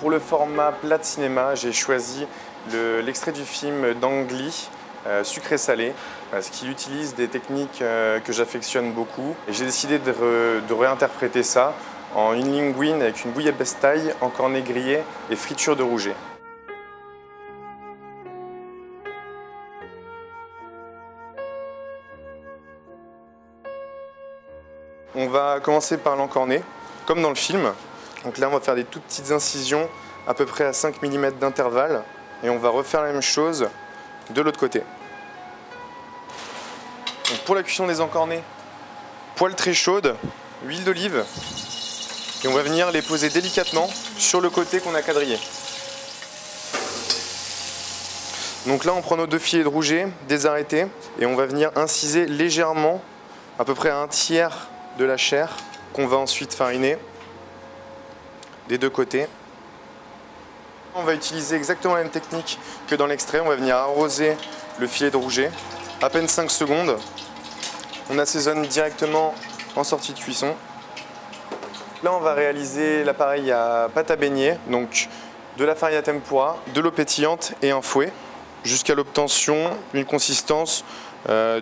Pour le format plat de cinéma, j'ai choisi l'extrait du film d'Ang Lee, Sucré Salé, parce qu'il utilise des techniques que j'affectionne beaucoup. Et j'ai décidé de réinterpréter ça en une linguine avec une bouillabaisse thaï en cornet grillé et friture de rouget. On va commencer par l'encornet, comme dans le film. Donc là, on va faire des toutes petites incisions, à peu près à 5 mm d'intervalle, et on va refaire la même chose de l'autre côté. Donc pour la cuisson des encornets, poêle très chaude, huile d'olive, et on va venir les poser délicatement sur le côté qu'on a quadrillé. Donc là, on prend nos 2 filets de rouget désarrêtés, et on va venir inciser légèrement, à peu près à 1/3 de la chair, qu'on va ensuite fariner des 2 côtés. On va utiliser exactement la même technique que dans l'extrait. On va venir arroser le filet de rouget, à peine 5 secondes. On assaisonne directement en sortie de cuisson. Là, on va réaliser l'appareil à pâte à beignet, donc de la farine à tempura, de l'eau pétillante et un fouet, jusqu'à l'obtention d'une consistance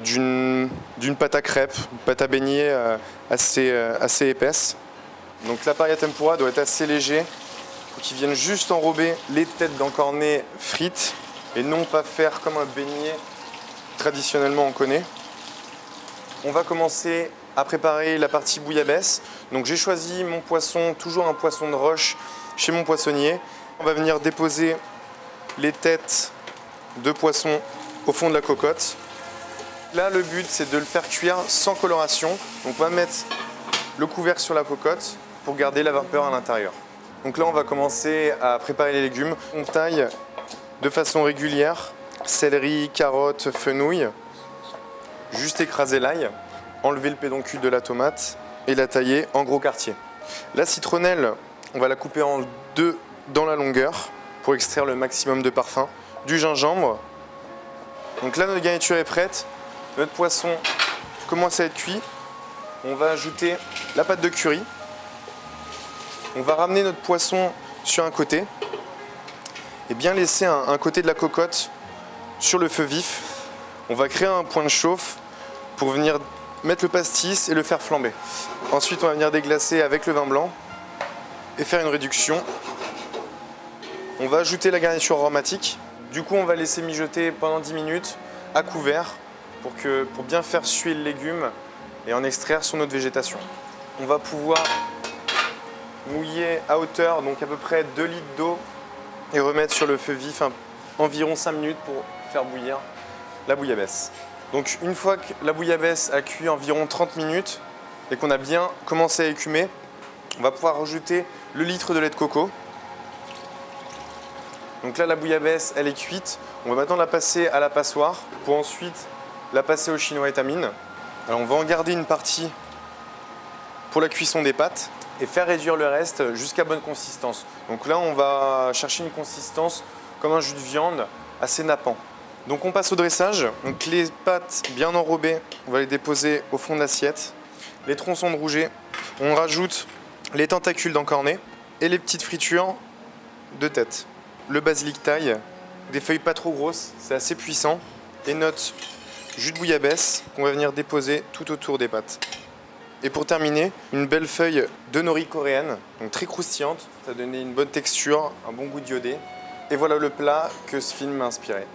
d'une pâte à crêpes, une pâte à beignet assez épaisse. Donc l'appareil à tempura doit être assez léger pour qu'il vienne juste enrober les têtes d'encornet frites et non pas faire comme un beignet traditionnellement on connaît. On va commencer à préparer la partie bouillabaisse. Donc j'ai choisi mon poisson, toujours un poisson de roche chez mon poissonnier. On va venir déposer les têtes de poisson au fond de la cocotte. Là, le but, c'est de le faire cuire sans coloration. Donc on va mettre le couvercle sur la cocotte pour garder la vapeur à l'intérieur. Donc là, on va commencer à préparer les légumes. On taille de façon régulière céleri, carottes, fenouil. Juste écraser l'ail, enlever le pédoncule de la tomate et la tailler en gros quartiers. La citronnelle, on va la couper en 2 dans la longueur pour extraire le maximum de parfum. Du gingembre. Donc là, notre garniture est prête. Notre poisson commence à être cuit. On va ajouter la pâte de curry. On va ramener notre poisson sur un côté et bien laisser un côté de la cocotte sur le feu vif. On va créer un point de chauffe pour venir mettre le pastis et le faire flamber. Ensuite, on va venir déglacer avec le vin blanc et faire une réduction. On va ajouter la garniture aromatique. Du coup, on va laisser mijoter pendant 10 minutes à couvert pour bien faire suer le légume et en extraire sur notre végétation. On va pouvoir mouiller à hauteur, donc à peu près 2 litres d'eau et remettre sur le feu vif environ 5 minutes pour faire bouillir la bouillabaisse. Donc une fois que la bouillabaisse a cuit environ 30 minutes et qu'on a bien commencé à écumer, on va pouvoir rajouter le litre de lait de coco. Donc là, la bouillabaisse, elle est cuite. On va maintenant la passer à la passoire pour ensuite la passer au chinois étamine. Alors on va en garder une partie pour la cuisson des pâtes et faire réduire le reste jusqu'à bonne consistance. Donc là, on va chercher une consistance comme un jus de viande assez nappant. Donc on passe au dressage. Donc les pâtes bien enrobées, on va les déposer au fond de l'assiette. Les tronçons de rouget, on rajoute les tentacules d'encornet et les petites fritures de tête. Le basilic thaï, des feuilles pas trop grosses, c'est assez puissant. Et notre jus de bouillabaisse qu'on va venir déposer tout autour des pâtes. Et pour terminer, une belle feuille de nori coréenne, donc très croustillante. Ça va donner une bonne texture, un bon goût d'iodé. Et voilà le plat que ce film m'a inspiré.